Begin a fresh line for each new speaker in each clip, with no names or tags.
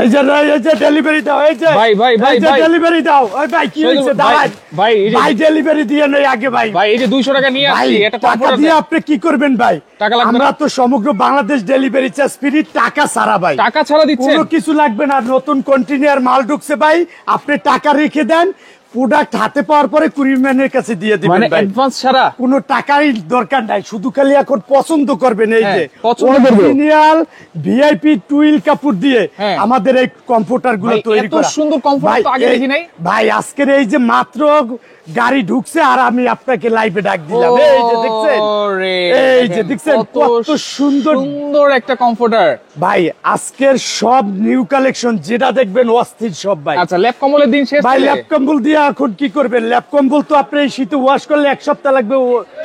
এই যে ডেলিভারি দাও, এই যে ভাই ডেলিভারি দাও। ওই ভাই কি হইছে দাঁড়ান ভাই ডেলিভারি দিয়ে নেই আগে ভাই
এই যে 200 টাকা নিয়ে আসছি, এটা
টাকা দিয়ে আপনি কি করবেন ভাই?
টাকা লাগবে
আমরা তো সমগ্র বাংলাদেশ ডেলিভারি চার্জ ফ্রি, টাকা ছাড়া ভাই।
টাকা ছাড়া দিচ্ছেন?
কোনো কিছু লাগবে না। নতুন কন্টেইনার মাল ঢুকছে ভাই, আপনি টাকা রেখে দেন, প্রোডাক্ট হাতে পাওয়ার পরে কুরিয়ারম্যানের কাছে দিয়ে দিবেন
মানে
ভাই।
অ্যাডভান্স ছাড়া
কোনো টাকাই দরকার নাই, শুধু খালি এখন পছন্দ করবেন। এই যে
অরিজিনাল
ভিআইপি টুইল কাপড় দিয়ে আমাদের এই কমফোর্টার গুলো তৈরি করা।
এত সুন্দর কমফোর্ট তো আগে দেখি নাই
ভাই। আজকের এই যে মাত্র গাড়ি ঢুকছে আর আমি আপনাকে লাইভে ডাক দিলাম। এই যে দেখছেন, এই যে দেখছেন কত সুন্দর
সুন্দর একটা কমফোর্টার
ভাই। আজকের সব নিউ কালেকশন যেটা দেখবেন অস্থির সব ভাই।
আচ্ছা, ল্যাপ কম্বলের দিন শেষ।
ভাই ল্যাপ কম্বল দিয়ে এখন কি করবেন? ল্যাপ কম্বল তো আপনি শীতে ওয়াশ করলে 1 সপ্তাহ লাগবে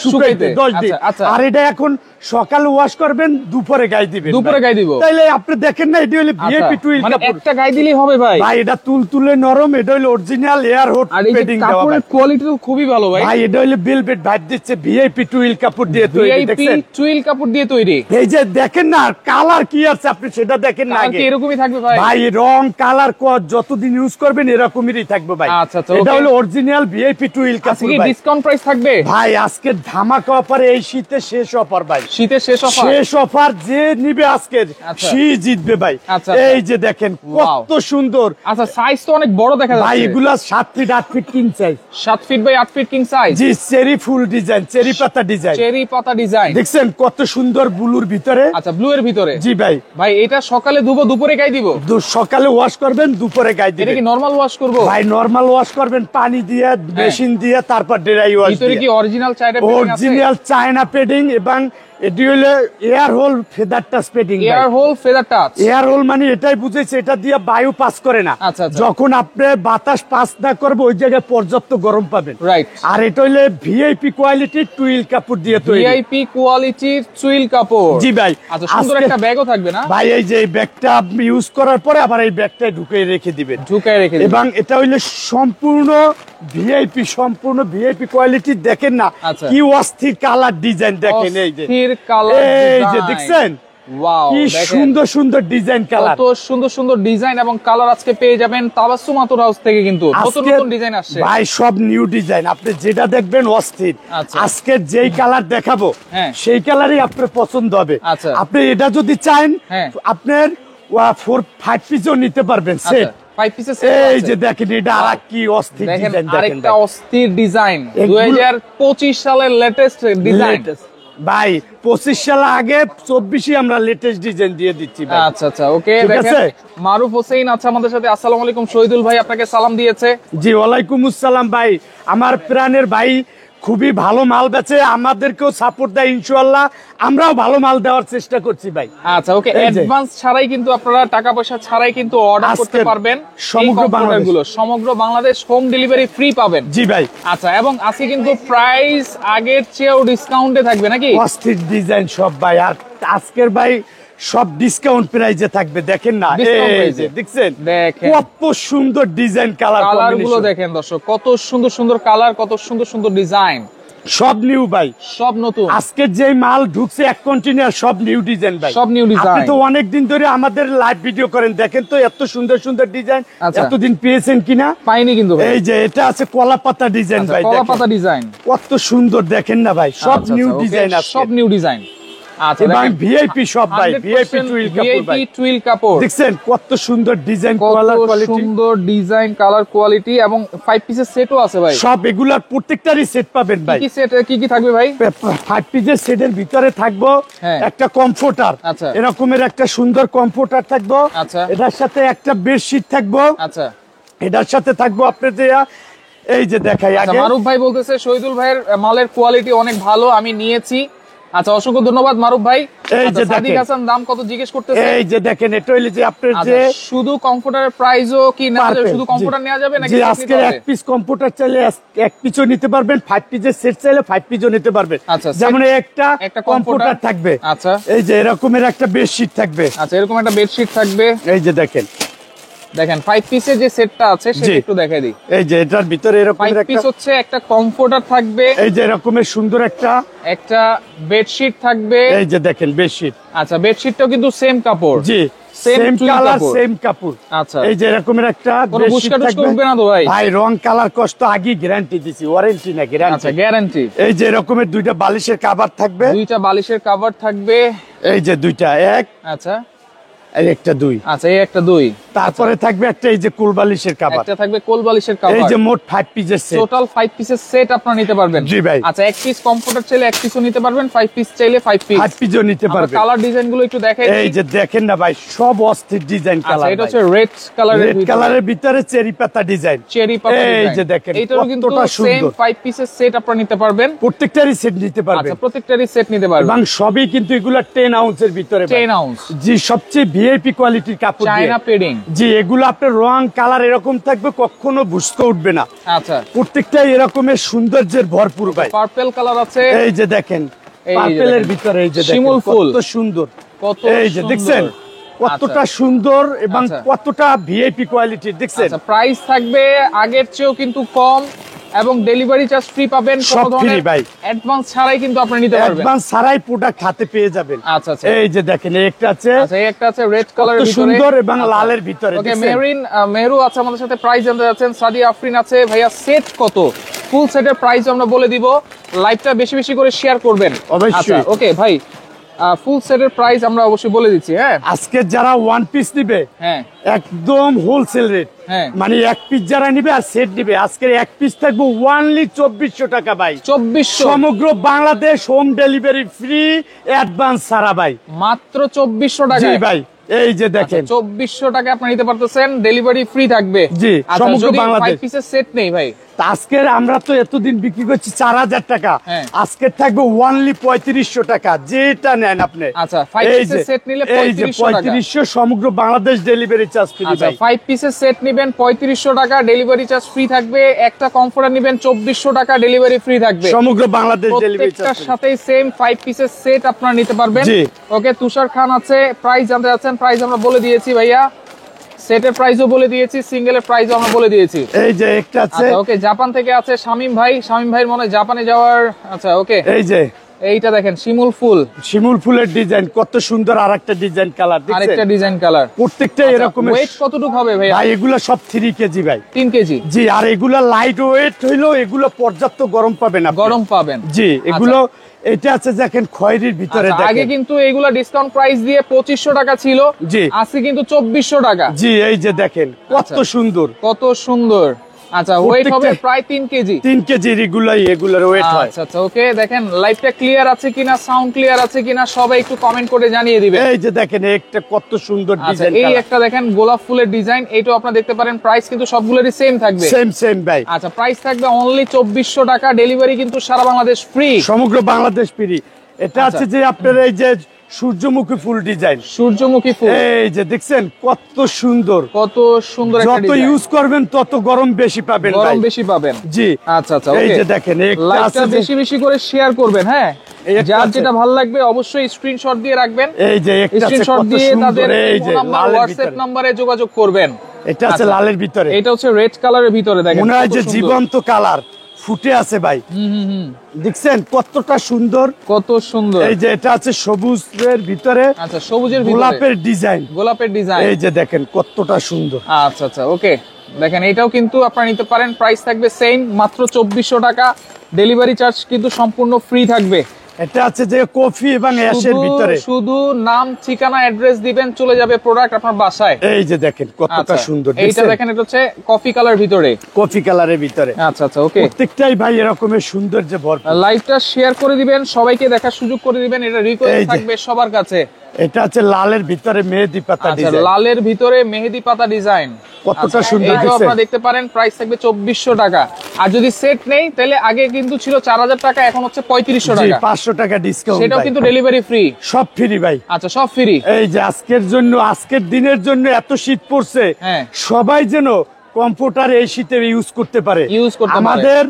শুকাইতে, 10 দিন। আর এটা এখন সকালে ওয়াশ করবেন, দুপুরে গায়ে দিবেন।
দুপুরে গায়ে দিব,
তাইলে আপনি দেখেন না, এটা হলো ভিআইপি টুইল
মানে
কাপড়।
একটা গায়ে দিলেই হবে ভাই।
ভাই এটা তুলতুলে নরম, এটা হলো অরিজিনাল এয়ার হোট পেডিং দেওয়া।
কাপড়ের কোয়ালিটি তো খুবই ভালো ভাই।
ভাই এটা হলো ভেলভেট ভাইব দিচ্ছে, ভিআইপি টুইল কাপড় দিয়ে তৈরি।
ভিআইপি টুইল কাপড় দিয়ে তৈরি।
এই যে দেখেন না কালার কি আছে, আপনি সেটা দেখেন না আগে।
এরকমই থাকবে ভাই।
ভাই রং কালার যতদিন ইউজ করবেন এরকমই থাকবে ভাই।
আচ্ছা,
এটা হলো অরিজিনাল ভিআইপি টুইল কাপড় ভাই।
ডিসকাউন্ট প্রাইস থাকবে
ভাই আজকে ধামাকা অফার, এই শীতে শেষ অফার ভাই।
শীতের শেষ অফার,
শেষ অফার। যে নিবে আজকে সে জিতবে ভাই। এই যে দেখেন কত সুন্দর।
আচ্ছা, সাইজ তো অনেক বড় দেখা যাচ্ছে।
ভাই এগুলা 7 feet 8 feet king size.
7 feet by 8 feet king size.
জি, চেরি ফুল ডিজাইন, চেরি পাতা ডিজাইন।
চেরি পাতা ডিজাইন
দেখছেন কত সুন্দর ব্লুর ভিতরে।
আচ্ছা, ব্লু এর ভিতরে।
জি ভাই।
ভাই এটা সকালে ধুবো, দুপুরে গায়ে দিব?
সকালে ওয়াশ করবেন, দুপুরে গায়ে দিবেন।
এটা কি নরমাল ওয়াশ করব?
ভাই নরমাল ওয়াশ করবেন পানি দিয়ে, মেশিন দিয়ে, তারপর ড্রাই ওয়াশ।
ভিতরে কি অরিজিনাল চায়না পেডিং আছে?
অরিজিনাল চায়না পেডিং এবং এটি হলো air whole feather touch padding.
Air whole feather touch.
Air whole মানে এটাই বুঝেছে, এটা দিয়ে বায়ু পাস করে না। যখন আপনি বাতাস পাস না করবে ওই জায়গায় পর্যাপ্ত গরম পাবেন।
রাইট।
আর এটা হলো ভিআইপি কোয়ালিটির টুইল কাপড় দিয়ে তৈরি।
ভিআইপি কোয়ালিটির টুইল কাপড়।
জি ভাই।
আচ্ছা, সুন্দর একটা ব্যাগও থাকবে না
ভাই? এই যে এই ব্যাগটা আপনি ইউজ করার পরে আবার এই ব্যাগটা ঢুকিয়ে রেখে দিবেন। এবং এটা হইলো সম্পূর্ণ ভিআইপি, সম্পূর্ণ ভিআইপি কোয়ালিটির। দেখেন না কি অস্থির কালার ডিজাইন, দেখেন এই যে এই যে দেখছেন কি সুন্দর সুন্দর ডিজাইন কালার,
কত সুন্দর সুন্দর ডিজাইন এবং কালার আজকে পেয়ে যাবেন তাবাসসুম আতর হাউস থেকে। কিন্তু নতুন নতুন ডিজাইন আসছে
ভাই, সব নিউ ডিজাইন। আপনি যেটা দেখবেন অস্থির। আজকের যেই কালার দেখাবো সেই কালারই আপনার পছন্দ হবে। আপনি এটা যদি চান আপনার 4-5 পিসও নিতে পারবেন সেট। এই যে দেখেন এটা আর কি অস্থির ডিজাইন,
আরেকটা অস্থির ডিজাইন 2025 সালের লেটেস্ট ডিজাইন
ভাই। 25 সাল আগে 24ই আমরা লেটেস্ট ডিজাইন দিয়ে দিচ্ছি ভাই।
আচ্ছা আচ্ছা, ওকে। দেখেন মারুফ হোসেন আছে আমাদের সাথে। আসসালামু আলাইকুম। শহীদুল ভাই আপনাকে সালাম দিয়েছে।
জি, ওয়ালাইকুম আসসালাম ভাই। আমার প্রাণের ভাই খুবই ভালো মাল বেচে, আমাদেরকেও সাপোর্ট দেয় ইনশাআল্লাহ। আমরাও ভালো মাল দেওয়ার চেষ্টা করছি ভাই।
আচ্ছা, ওকে। অ্যাডভান্স ছাড়াই কিন্তু আপনারা টাকা পয়সা ছাড়াই কিন্তু অর্ডার করতে পারবেন। সমগ্র বাংলাদেশ হোম ডেলিভারি ফ্রি পাবেন।
জি ভাই।
আচ্ছা, এবং আজকে কিন্তু প্রাইস আগের চেয়েও ডিসকাউন্টে থাকবে নাকি?
অস্থির ডিজাইন সব ভাই। আর আজকের ভাই সব ডিসকাউন্ট প্রাইসে থাকবে। দেখেন না এই যে দেখছেন কত সুন্দর ডিজাইন, কালার
গুলো দেখেন দর্শক, কত সুন্দর সুন্দর কালার, কত সুন্দর সুন্দর ডিজাইন।
সব নিউ ভাই,
সব নতুন।
আজকের যে মাল ঢুকছে এক কন্টেইনার সব নিউ ডিজাইন ভাই,
সব নিউ ডিজাইন।
আপনি তো অনেক দিন ধরে আমাদের লাইভ ভিডিও করেন, দেখেন তো এত সুন্দর সুন্দর ডিজাইন এতদিন পেয়েছেন কিনা?
পাইনি কিন্তু।
এই যে এটা আছে কলা পাতা ডিজাইন ভাই,
কলা পাতা ডিজাইন
কত সুন্দর দেখেন না ভাই, সব নিউ ডিজাইন আছে,
সব নিউ ডিজাইন।
আচ্ছা, এবং ভিআইপি সব ভাই, ভিআইপি টুইল কাপড় ভাই,
টুইল কাপড়
দেখছেন কত সুন্দর ডিজাইন, কালার কোয়ালিটি,
সুন্দর ডিজাইন, কালার কোয়ালিটি এবং 5 পিসের সেটও আছে ভাই।
সব এগুলার প্রত্যেকটারই সেট পাবেন ভাই।
কি সেট, কি কি থাকবে ভাই?
5 পিসের সেটের ভিতরে থাকবো একটা কমফোর্টার, এরকমের একটা সুন্দর কমফোর্টার থাকবো। এটার সাথে একটা বেডশিট থাকবো। আচ্ছা, এটার সাথে থাকবো আপনার যে এই যে দেখাই আগে।
মারুফ ভাই বলতেছে শহীদুল ভাইয়ের মালের কোয়ালিটি অনেক ভালো, আমি নিয়েছি। আচ্ছা, অসংখ্য ধন্যবাদ মারুফ ভাই।
এই যে
সাদিক হাসান দাম কত জিজ্ঞেস করতেছে?
এই যে দেখেন এটা হইলো যে আপনার যে
শুধু কমফোর্টারের প্রাইসও কি না, শুধু কমফোর্টার নেওয়া যাবে নাকি?
আজকে এক পিস কমফোর্টার চাইলে এক পিসও নিতে পারবেন, 5 পিসের সেট চাইলে 5 পিসও নিতে পারবেন। যেমন একটা কমফোর্টার থাকবে। আচ্ছা, এই যে এরকমের একটা বেডশিট থাকবে।
আচ্ছা, এরকম একটা বেডশিট থাকবে।
এই যে দেখেন
5 পিসের যে সেটটা আছে সেটা একটু দেখাই দিই।
এই যে এটার ভিতরে এরকম
5 পিস হচ্ছে একটা কমফোর্টার থাকবে।
এই যে এরকমের সুন্দর একটা
বেডশিট থাকবে।
এই যে দেখেন বেডশিট।
আচ্ছা, বেডশিটটাও কিন্তু সেম কাপড়।
জি, সেম কালার সেম কাপড়।
আচ্ছা,
এই যে এরকমের একটা
কোনো বুশকা টুশকা উঠবে না তো ভাই?
ভাই রং কালার কষ্ট আগে গ্যারান্টি দিছি, ওয়ারেন্টি না গ্যারান্টি।
আচ্ছা, গ্যারান্টি।
এই যে এরকমের দুইটা বালিশের কভার থাকবে,
দুইটা বালিশের কভার থাকবে।
এই যে দুইটা এক,
আচ্ছা,
এই একটা দুই।
আচ্ছা, এই একটা দুই।
তারপরে থাকবে একটা এই যে কোল বালিশের কভার,
একটা থাকবে কোল বালিশের কভার।
এই যে মোট 5 পিসের সেট,
টোটাল 5 পিসের সেট আপনারা নিতে পারবেন।
জি ভাই।
আচ্ছা, এক পিস কমফোর্টার চাইলে এক পিসও নিতে পারবেন, 5 পিস চাইলে 5 পিস
5 পিসও নিতে পারবেন।
কালার ডিজাইন গুলো একটু দেখাই।
এই যে দেখেন না ভাই, সব অস্থির ডিজাইন কালার।
আচ্ছা, এটা হচ্ছে রেড কালারের
রেড কালারের ভিতরে চেরি পাতা ডিজাইন,
চেরি পাতা ডিজাইন।
এই যে দেখেন
এইটারও কিন্তু
কতটা
সেম
সুন্দর।
5 পিসের সেট আপনারা নিতে পারবেন,
প্রত্যেকটারই সেট নিতে পারবেন।
আচ্ছা, প্রত্যেকটারই সেট নিতে পারবেন
এবং সবই কিন্তু এগুলা 10 আউন্সের ভিতরে,
10 আউন্স।
জি, সবচেয়ে ভিআইপি কোয়ালিটির কাপড় দিয়ে,
চায়না পেডিং।
জি, এগুলো আপনার রং কালার এরকম থাকবে, কখনো বুঝতে উঠবে না।
আচ্ছা,
প্রত্যেকটাই এরকমের সৌন্দর্যের ভরপুর ভাই।
পার্পল কালার আছে,
এই যে দেখেন পার্পলের ভিতরে, এই যে দেখেন
শিমুল ফুল,
কত সুন্দর,
কত
এই যে দেখছেন কতটা সুন্দর এবং কতটা ভিআইপি কোয়ালিটির দেখছেন।
আচ্ছা, প্রাইস থাকবে আগের চেয়েও কিন্তু কম এবং ডেলিভারি চার্জ ফ্রি পাবেন।
সব ফ্রি ভাই,
অ্যাডভান্স ছাড়াই কিন্তু আপনি নিতে পারবেন,
অ্যাডভান্স ছাড়াই প্রোডাক্ট হাতে পেয়ে যাবেন।
আচ্ছা, আচ্ছা,
এই যে দেখেন এই একটা আছে,
আচ্ছা, এই একটা আছে রেড কালারের ভিতরে,
সুন্দর এবং লালের ভিতরে।
ওকে, মেহরু আছে আমাদের সাথে, প্রাইস জানতে যাচ্ছেন। সাদিয়া আফরিন আছে। ভাইয়া সেট কত? ফুল সেটের প্রাইস আমরা বলে দিব, লাইভটা বেশি বেশি করে শেয়ার করবেন
অবশ্যই।
ওকে ভাই, ফুল সেটের প্রাইস আমরা অবশ্যই বলে দিচ্ছি। হ্যাঁ,
আজকে যারা ওয়ান পিস নিবে,
হ্যাঁ,
একদম হোলসেল রেট,
হ্যাঁ,
মানে এক পিস যারা নিবে আর সেট নিবে, আজকের এক পিস থাকবে ওনলি 2400 টাকা ভাই।
2400,
সমগ্র Bangladesh home delivery free, advance ছাড়া ভাই,
মাত্র 2400 টাকা।
জি ভাই, এই যে দেখেন
2400 টাকা আপনি নিতে পারতেছেন, ডেলিভারি ফ্রি থাকবে।
জি, সমগ্র বাংলাদেশ।
5 পিসের সেট নেই ভাই,
আজকের আমরা তো এতদিন বিক্রি করছি 4000 টাকা,
হ্যাঁ,
আজকের থাকবে ওনলি 3500 টাকা, যেটা নেন আপনি।
আচ্ছা, 5 পিসের সেট নিলে
3500 সমগ্র বাংলাদেশ ডেলিভারি চার্জ ফ্রি
আচ্ছা,
ভাই।
5 পিসের সেট নেবেন 3500 টাকা, ডেলিভারি চার্জ ফ্রি থাকবে। একটা কমফোর্টার নেবেন 2400 টাকা, ডেলিভারি ফ্রি থাকবে।
সমগ্র বাংলাদেশ ডেলিভারি চার্জ,
প্রত্যেকটার সাথে সেম 5 পিসের সেট আপনারা নিতে পারবেন।
জি।
ওকে, তুষার খান আছে, প্রাইস জানতে যাচ্ছেন। প্রাইস আমরা বলে দিয়েছি ভাইয়া, সেটের প্রাইসও বলে দিয়েছি, সিঙ্গেলের প্রাইসও আমরা বলে দিয়েছি।
এই যে একটা আছে,
আচ্ছা, ওকে, জাপান থেকে আছে শামিম ভাই। শামিম ভাইয়ের মনে হয় জাপানে যাওয়ার, আচ্ছা, ওকে,
এই যে
এইটা দেখেন শিমুল ফুল,
শিমুল ফুলের ডিজাইন কত সুন্দর, আরেকটা ডিজাইন কালার,
আরেকটা ডিজাইন কালার,
প্রত্যেকটা এরকম।
ওয়েট কতটুকু হবে ভাই?
ভাই এগুলো সব 3 কেজি ভাই,
3 কেজি।
জি, আর এগুলো লাইট ওয়েট হইলো, এগুলো পর্যাপ্ত গরম পাবেন আপনি,
গরম পাবেন,
জি। এগুলো এটা আছে দেখেন খয়েরির ভিতরে,
আচ্ছা, আগে কিন্তু এগুলা ডিসকাউন্ট প্রাইস দিয়ে 2500 টাকা ছিল,
জি,
আজকে কিন্তু 2400 টাকা,
জি। এই যে দেখেন কত সুন্দর,
কত সুন্দর। আচ্ছা, ওয়েট হবে প্রায় 3 কেজি,
3 কেজি এগুলার ওয়েট হয়।
আচ্ছা, আচ্ছা, ওকে, দেখেন লাইভটা ক্লিয়ার আছে কিনা, সাউন্ড ক্লিয়ার আছে কিনা সবাই একটু কমেন্ট করে জানিয়ে দিবেন।
এই যে দেখেন একটা কত সুন্দর
আচ্ছা,
ডিজাইন,
এই একটা দেখেন গোলাপ ফুলের ডিজাইন, এইটাও আপনারা দেখতে পারেন। প্রাইস কিন্তু সবগুলোরই সেম থাকবে,
সেম ভাই।
আচ্ছা, প্রাইস থাকবে অনলি 2400 টাকা, ডেলিভারি কিন্তু সারা বাংলাদেশ ফ্রি,
সমগ্র বাংলাদেশ ফ্রি। এটা আছে যে আপনার এই যে সূর্যমুখী ফুল ডিজাইন,
সূর্যমুখী ফুল,
এই যে দেখছেন কত সুন্দর,
কত সুন্দর একটা
যত
ডিজাইন।
ইউজ করবেন তত গরম বেশি পাবেন,
গরম বেশি পাবেন,
জি।
আচ্ছা, আচ্ছা,
এই
ওকে,
যে দেখেন একটা
লাইভটা
আছে
বেশি বেশি করে শেয়ার করবেন। হ্যাঁ,
একটা
যার
আছে,
যেটা ভালো লাগবে অবশ্যই স্ক্রিনশট দিয়ে রাখবেন,
এই যে একটা আছে
স্ক্রিনশট
কত
দিয়ে
সুন্দর,
তাদের
এই যে লালের
হোয়াটসঅ্যাপ
ভিতরে,
নম্বরে যোগাযোগ করবেন।
এটা আছে
আচ্ছা,
লালের ভিতরে,
এটা হচ্ছে রেড কালারের ভিতরে, দেখেন
মনে হয়
কত
যে
সুন্দর।
জীবন্ত কালার ফুটে আছে ভাই, দেখছেন কতটা সুন্দর,
কত সুন্দর।
এই যে এটা আছে সবুজের ভিতরে,
আচ্ছা, সবুজের ভিতরে
গোলাপের ডিজাইন,
গোলাপের ডিজাইন,
এই যে দেখেন কতটা সুন্দর।
আচ্ছা, আচ্ছা, ওকে, দেখেন এটাও কিন্তু আপনারা নিতে পারেন, প্রাইস থাকবে সেম মাত্র 2400 টাকা, ডেলিভারি চার্জ কিন্তু সম্পূর্ণ ফ্রি থাকবে।
এটা আছে যে কফি এবং অ্যাশের ভিতরে,
শুধু নাম ঠিকানা অ্যাড্রেস দিবেন, চলে যাবে প্রোডাক্ট আপনার বাসায়।
এই যে দেখেন কতটা
আচ্ছা,
সুন্দর,
এইটা দেখেন, এটা হচ্ছে কফি কালার ভিতরে,
কফি কালারের ভিতরে।
আচ্ছা, আচ্ছা, ওকে,
প্রত্যেকটাই ভাই এরকমের সৌন্দর্য ভরপুর।
লাইভটা শেয়ার করে দিবেন, সবাইকে দেখার সুযোগ করে দিবেন, এটা রিকোয়েস্ট
এই যে,
থাকবে সবার কাছে।
এটা আছে লালের ভিতরে মেহেদি পাতা
আচ্ছা,
ডিজাইন,
লালের ভিতরে মেহেদি পাতা ডিজাইন,
কতটা সুন্দর
এইটাও
দেখছেন।
আপনারা দেখতে পারেন, প্রাইস থাকবে 2400 টাকা। আর যদি সেট নেই তাহলে আগে কিন্তু ছিল 4000 টাকা, এখন হচ্ছে 3500
জি,
টাকা,
500 টাকা ডিসকাউন্ট,
সেটাও কিন্তু ডেলিভারি ফ্রি,
সব ফ্রি ভাই।
আচ্ছা, সব ফ্রি।
এই যে আজকের জন্য, আজকের দিনের জন্য এত শীত পড়ছে,
হ্যাঁ,
সবাই যেন কম্পিউটার এই শীতে ইউজ করতে পারে,
ইউজ করতে পারে।
আমাদের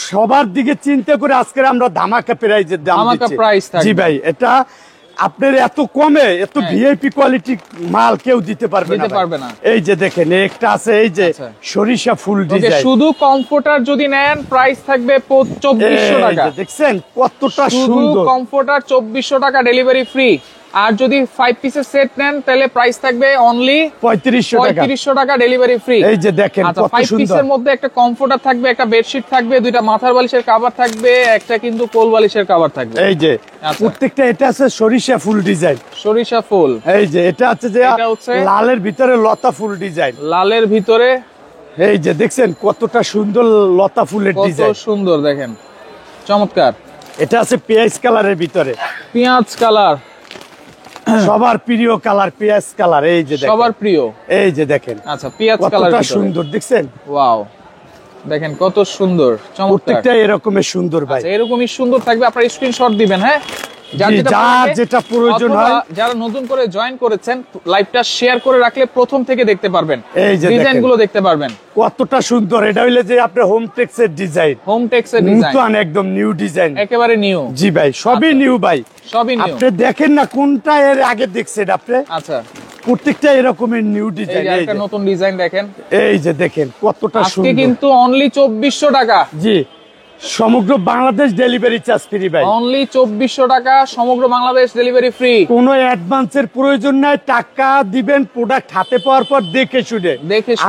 সবার দিকে চিন্তা করে আজকে আমরা ধামাকা প্রাইজের দাম
ধামাকা
দিচ্ছি।
প্রাইস থাকবে।
জি ভাই, এটা আপনার এত কমে এত ভিআইপি কোয়ালিটি মাল কেউ দিতে পারবে না,
দিতে পারবে না।
এই যে দেখেন একটা আছে এই যে
আচ্ছা,
সরিষা ফুল
ওকে,
ডিজাইন,
শুধু কমফোর্টার যদি নেন প্রাইস থাকবে 2400 টাকা,
দেখছেন কতটা
শুধু
সুন্দর,
কমফোর্টার 2400 টাকা, ডেলিভারি ফ্রি। আর যদি 5 পিসের সেট নেন তাহলে প্রাইস থাকবে অনলি
3500
টাকা, ডেলিভারি ফ্রি।
এই যে দেখেন
আচ্ছা,
কত
5
সুন্দর।
পিসের মধ্যে একটা কমফোর্টার থাকবে, একটা বেডশিট থাকবে, দুইটা মাথার বালিশের কভার থাকবে, একটা কিন্তু কোল বালিশের কভার থাকবে।
এই যে
আচ্ছা।
প্রত্যেকটা এটা আছে সরিষা ফুল ডিজাইন,
সরিষা ফুল।
এই যে এটা আছে যে
এটা হচ্ছে
লালের ভিতরে লতা ফুল ডিজাইন,
লালের ভিতরে
এই যে দেখছেন কতটা সুন্দর লতা ফুলের
কত
ডিজাইন,
সুন্দর দেখেন, চমৎকার।
এটা আছে পেঁয়াজ কালারের ভিতরে,
পেঁয়াজ কালার,
সবার প্রিয় কালার পেঁয়াজ কালার, এই যে দেখেন
সবার প্রিয়।
এই যে দেখেন
আচ্ছা, পেঁয়াজ কালার
কতটা সুন্দর দেখছেন,
ওয়াও, দেখেন কত সুন্দর, চমৎকার।
প্রত্যেকটা এরকমের সুন্দর ভাই।
আচ্ছা, এরকমই সুন্দর থাকবে, আপনারা স্ক্রিনশট দিবেন। হ্যাঁ, যার
যেটা প্রয়োজন হয়।
যারা নতুন করে জয়েন করেছেন, লাইভটা শেয়ার করে রাখলে প্রথম থেকে দেখতে পারবেন,
এই যে
ডিজাইন গুলো দেখতে পারবেন
কতটা সুন্দর। এটা হইলে যে আপনার হোম টেক্সের ডিজাইন,
হোম টেক্সের ডিজাইন,
নতুন একদম নিউ ডিজাইন,
একেবারে নিউ।
জি ভাই, সবই নিউ ভাই,
সবই নিউ।
আপনি দেখেন না কোনটা এর আগে দেখছেন আপনি,
আচ্ছা,
প্রত্যেকটা এরকমের নিউ
এই
ডিজাইন,
যে একটা নতুন ডিজাইন দেখেন।
এই যে দেখেন কতটা
আজকে
সুন্দর।
কিন্তু অনলি 2400 টাকা,
জি, সমগ্র বাংলাদেশ ডেলিভারি চার্জ ফ্রি ভাই,
অনলি 2400 টাকা, সমগ্র বাংলাদেশ ডেলিভারি ফ্রি।
কোনো অ্যাডভান্সের প্রয়োজন নাই, টাকা দিবেন প্রোডাক্ট হাতে পাওয়ার পর দেখে শুনে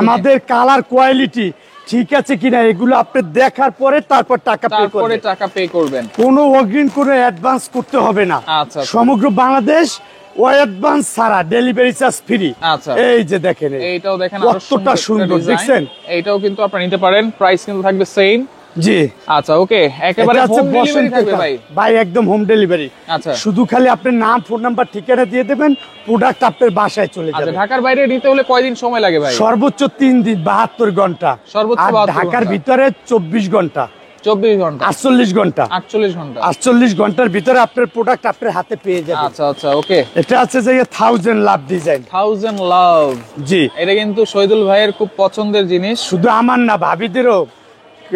আমাদের কালার কোয়ালিটি ঠিক আছে কিনা এগুলো আপনি দেখার পরে তারপর টাকা পে করবেন,
তারপরে টাকা পে করবেন।
কোনো অগ্রিম কোনো অ্যাডভান্স করতে হবে না।
আচ্ছা,
সমগ্র বাংলাদেশ ও অ্যাডভান্স ছাড়া ডেলিভারি চার্জ ফ্রি।
আচ্ছা,
এই যে দেখেন
এইটাও দেখেন
কতটা সুন্দর দেখছেন,
এইটাও কিন্তু আপনারা নিতে পারেন, প্রাইস কিন্তু থাকবে সেম।
জি
আচ্ছা, ওকে, একেবারে
এটা হচ্ছে
হোম ডেলিভারি থাকবে ভাই।
ভাই একদম হোম ডেলিভারি।
আচ্ছা,
শুধু খালি আপনার নাম, ফোন নাম্বার, ঠিকানা দিয়ে দেবেন, প্রোডাক্ট আপনার বাসায় চলে
আচ্ছা,
যাবে।
ঢাকার বাইরে নিতে হলে কয়দিন সময় লাগে ভাই?
সর্বোচ্চ 3 দিন, 72 ঘন্টা,
সর্বোচ্চ
আর
72
ঢাকার
ঘন্টা।
ভিতরে 24 ঘন্টা,
24 ঘন্টা,
48 ঘন্টা,
48 ঘন্টা,
48 ঘন্টার ভিতরে আপনার প্রোডাক্ট আপনার হাতে পেয়ে যাবেন।
আচ্ছা আচ্ছা, ওকে।
এটা আছে যে 1000 লাভ ডিজাইন,
1000 লাভ,
জি,
এটা কিন্তু শহীদুল ভাইয়ের খুব পছন্দের জিনিস।
শুধু আমার না, ভাবিদেরও,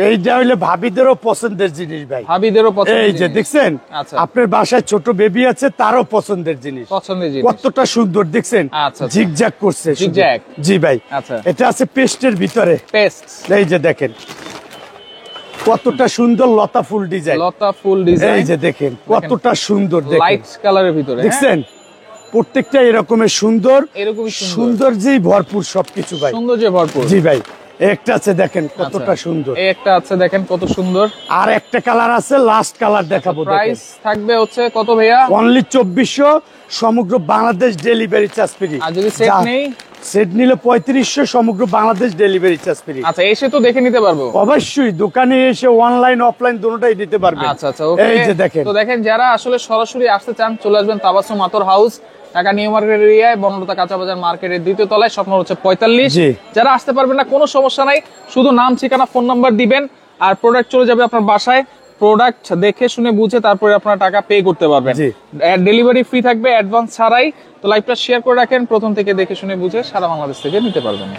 এইটা হইলে ভাবিদেরও পছন্দের জিনিস ভাই,
ভাবিদেরও পছন্দের
এই যে
জিনিস।
দেখছেন
আচ্ছা,
আপনার বাসায় ছোট বেবি আছে, তারও পছন্দের জিনিস,
পছন্দের জিনিস।
কতটা সুন্দর দেখছেন,
আচ্ছা, আচ্ছা।
ঝিকঝাক করছে শুধু।
ঝিকঝ্যাক।
জি ভাই,
আচ্ছা,
এটা আছে পেস্টের ভিতরে,
পেস্ট,
এই যে দেখেন কতটা সুন্দর লতা ফুল ডিজাইন,
লতা ফুল ডিজাইন,
এই যে দেখেন কতটা সুন্দর, দেখেন
লাইট কালারের ভিতরে, হ্যাঁ?
দেখছেন প্রত্যেকটা এরকমের সুন্দর,
এরকমই সুন্দর,
সৌন্দর্যেই ভরপুর সবকিছু ভাই,
সৌন্দর্যে ভরপুর।
জি ভাই, একটা আছে দেখেন কতটা
আচ্ছা,
সুন্দর,
এই একটা আছে দেখেন কত সুন্দর।
আর একটা কালার আছে, লাস্ট কালার দেখাবো,
প্রাইস থাকবে হচ্ছে কত ভাইয়া?
অনলি 2400, সমগ্র বাংলাদেশ ডেলিভারি চার্জ ফ্রি।
আর যদি সেট নেই,
সেট নিলে 3500, সমগ্র বাংলাদেশ ডেলিভারি চার্জ ফ্রি।
আচ্ছা, এসে তো দেখে নিতে পারবো
অবশ্যই দোকানে এসে অনলাইন অফলাইন দুটোটাই নিতে পারবেন।
আচ্ছা আচ্ছা, ওকে।
এই যে দেখেন,
তো দেখেন, যারা আসলে সরাসরি আসতে চান চলে আসবেন তাবাসসুম আতর হাউস, ঢাকা নিউ মার্কেট এরিয়ায়, বনলতা কাঁচা বাজার মার্কেটের 2য় তলায়, স্বপ্ন হচ্ছে 45।
জি।
যারা আসতে পারবেন না কোনো সমস্যা নাই, শুধু নাম, ঠিকানা, ফোন নাম্বার দিবেন আর প্রোডাক্ট চলে যাবে আপনার বাসায়। প্রোডাক্ট দেখে শুনে বুঝে তারপরে আপনার টাকা পে করতে পারবেন,
জি।
ডেলিভারি ফ্রি থাকবে, অ্যাডভান্স ছাড়াই। তো লাইভটা শেয়ার করে রাখেন, প্রথম থেকে দেখে শুনে বুঝে সারা বাংলাদেশ থেকে নিতে পারবেন।